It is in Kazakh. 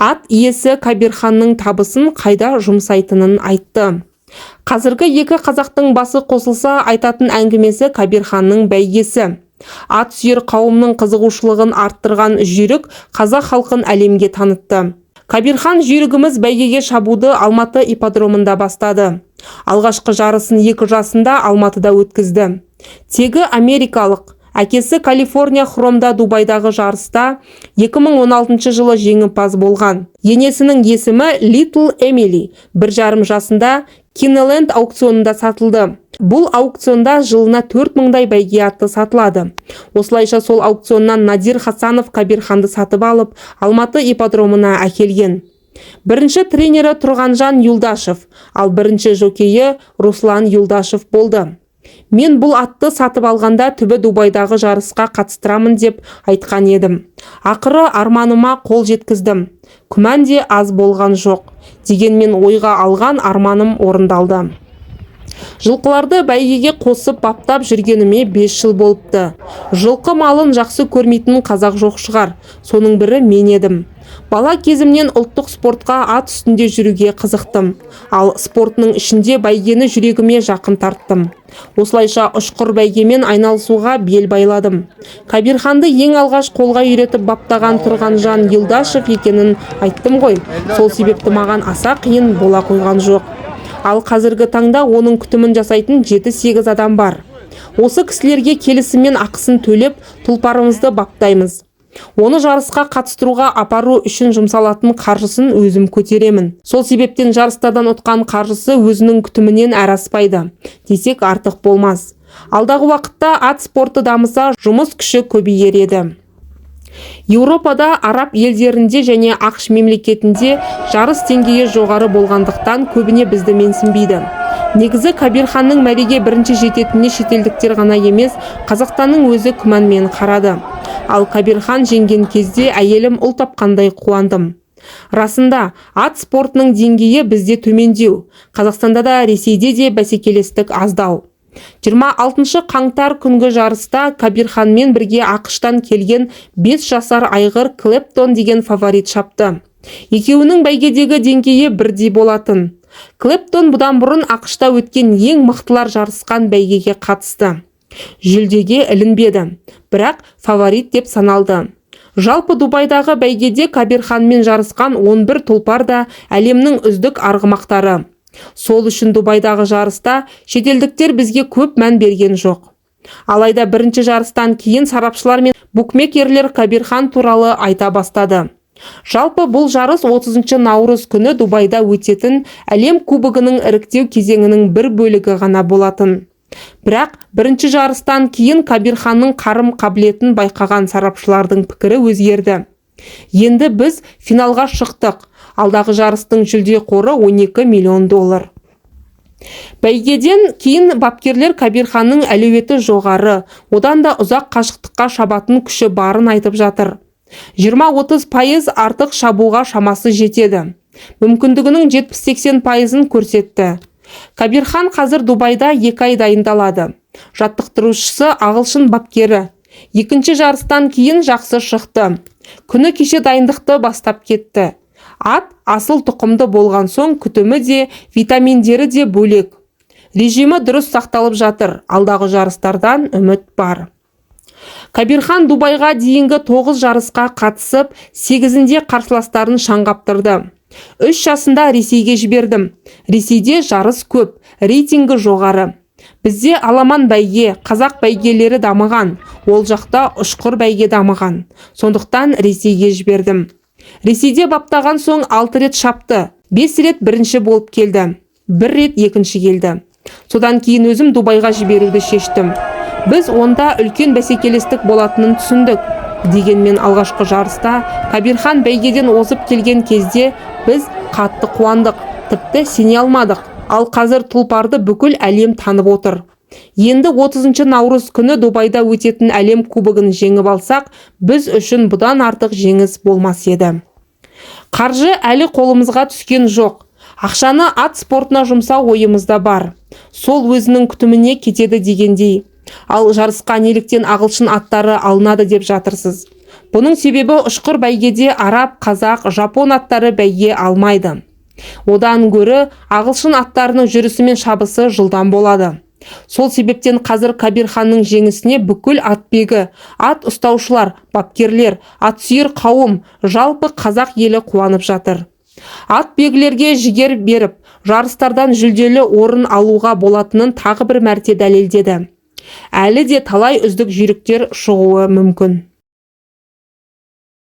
ат иесі Кабирханның табысын қайда жұмсайтынын айтты. Қазіргі екі қазақтың басы қосылса айтатын әңгімесі Кабирханның бәйгесі. Ат сүйер қауымның қызығушылығын арттырған жүйрік қазақ халқын әлемге танытты. Кабирхан жүйрігіміз бәйгеге шабуды Алматы ипподромында бастады. Алғашқы жарысын 2 жасында Алматыда өткізді. Тегі америкалық. Әкесі Калифорния хромда Дубайдағы жарыста 2016 жылы жеңімпаз болған. Енесінің есімі Little Emily 1,5 жасында Киноленд аукционында сатылды. Бұл аукционда жылына 4000-дай бәйге атты сатылады. Осылайша сол аукционнан Надир Хасанов Кабирханды сатып алып, Алматы ипподромына әкелген. Бірінші тренері Тұрғанжан Юлдашев, ал бірінші жокейі Руслан Юлдашев болды. Мен бұл атты сатып алғанда түбі Дубайдағы жарысқа қатыстырамын деп айтқан едім. Ақыры арманыма қол жеткіздім. Күмән де аз болған жоқ. Дегенмен ойға алған арманым орындалды. Жылқыларды бәйгеге қосып баптап жүргеніме 5 жыл болыпты. Жылқы малын жақсы көрмейтін қазақ жоқ шығар. Соның бірі мен едім. Бала кезімнен ұлттық спортқа ат үстінде жүруге қызықтым. Ал спортының ішінде бәйгені жүрегіме жақын тарттым. Осылайша ұшқыр бәйгемен айналысуға бел байладым. Кабирханды ең алғаш қолға үйретіп баптаған Тұрғанжан Юлдашев екенін айттым ғой. Сол себепті маған аса қиын бола қойған жоқ. Ал қазіргі таңда оның күтімін жасайтын 7-8 адам бар. Осы кісілерге келісіммен ақысын төлеп, тұлпарымызды баптаймыз. Оны жарысқа қатыстыруға апару үшін жұмсалатын қаржысын өзім көтеремін. Сол себептен жарыстардан ұтқан қаржысы өзінің күтімінен әрі аспайды. Десек артық болмас. Алдағы уақытта ат спорты дамыса, жұмыс күші көбейер еді. Еуропада, араб елдерінде және ақш мемлекетінде жарыс деңгейі жоғары болғандықтан көбіне бізді менсінбейді. Негізі Кабирханның мәреге бірінші жететініне шетелдіктер ғана емес, Қазақстанның өзі күмәнмен қарады. Ал Кабирхан жеңген кезде әйелім ұл тапқандай қуандым. Расында, ат спортының деңгейі бізде төмендеу. Қазақстанда да, Ресейде де бәсекелестік аздау. 26 қаңтар күнгі жарыста Кабирханмен бірге ақштан келген 5 жасар айғыр Клэптон деген фаворит шапты. Екеуінің бәйгедегі деңгейі бірдей болатын. Клэптон бұдан бұрын ақшта өткен ең мықтылар жарысқан бәйгеге қатысты. Жүлдеге ілінбеді, бірақ фаворит деп саналды. Жалпы Дубайдағы бәйгеде Кабирханмен жарысқан 11 тұлпар да әлемнің үздік арғымақтары. Сол үшін Дубайдағы жарыста шетелдіктер бізге көп мән берген жоқ. Алайда бірінші жарыстан кейін сарапшылар мен букмекерлер Кабирхан туралы айта бастады. Жалпы бұл жарыс 30 наурыз күні Дубайда өтетін әлем кубогының іріктеу кезеңінің бір бөлігі ғана болатын. Бірақ бірінші жарыстан кейін Кабирханның қарым қабілетін байқаған сарапшылардың пікірі өзгерді. Енді біз финалға шықтық. Алдағы жарыстың жүлде қоры $12 миллион. Бәйгеден кейін бапкерлер Кабирханның әлеуеті жоғары, одан да ұзақ қашықтыққа шабатын күші барын айтып жатыр. 20-30% артық шабуға шамасы жетеді. Мүмкіндігінің 70-80%-ын көрсетті. Кабирхан қазір Дубайда 2 ай дайындалады. Жаттықтырушысы ағылшын бапкері. Екінші жарыстан кейін жақсы шықты. Күні кеше дайындықты бастап кетті. Ат асыл тұқымды болған соң күтімі де, витаминдері де бөлек. Режимі дұрыс сақталып жатыр. Алдағы жарыстардан үміт бар. Кабирхан Дубайға дейінгі 9 жарысқа қатысып, 8-інде қарсыластарын шаңғаптырды. 3 жасында Ресейге жібердім. Ресейде жарыс көп, рейтингі жоғары. Бізде аламан бәйге, қазақ бәйгелері дамыған, ол жақта ұшқыр бәйге дамыған. Сондықтан Ресейге жібердім. Ресейде баптаған соң 6 рет шапты, 5 рет бірінші болып келді, 1 рет екінші келді. Содан кейін өзім Дубайға жіберуді шештім. Біз онда үлкен бәсекелестік болатынын түсіндік. Дегенмен алғашқы жарыста Кабирхан бәйгеден озып келген кезде біз қатты қуандық, тіпті сене алмадық. Ал қазір тұлпарды бүкіл әлем танып отыр. Енді 30 наурыз күні Дубайда өтетін әлем кубогын жеңіп алсақ, біз үшін бұдан артық жеңіс болмас еді. Қаржы әлі қолымызға түскен жоқ. Ақшаны ат спортына жұмсау ойымызда бар. Сол өзінің күтіміне кетеді дегендей. Ал жарысқа неліктен ағылшын аттары алынады деп жатырсыз. Бұның себебі ұшқыр бәйгеде араб, қазақ, жапон аттары бәйге алмайды. Одан гөрі ағылшын аттарының жүрісі мен шабысы жылдам болады. Сол себептен қазір Кабир ханның жеңісіне бүкіл атбегі, ат ұстаушылар, бапкерлер, атсүйер қауым, жалпы қазақ елі қуанып жатыр. Атбегілерге жігер беріп, жарыстардан жүлделі орын алуға болатынын тағы бір мәрте дәлелдеді. Әлі де талай үздік жүйріктер шығуы мүмкін.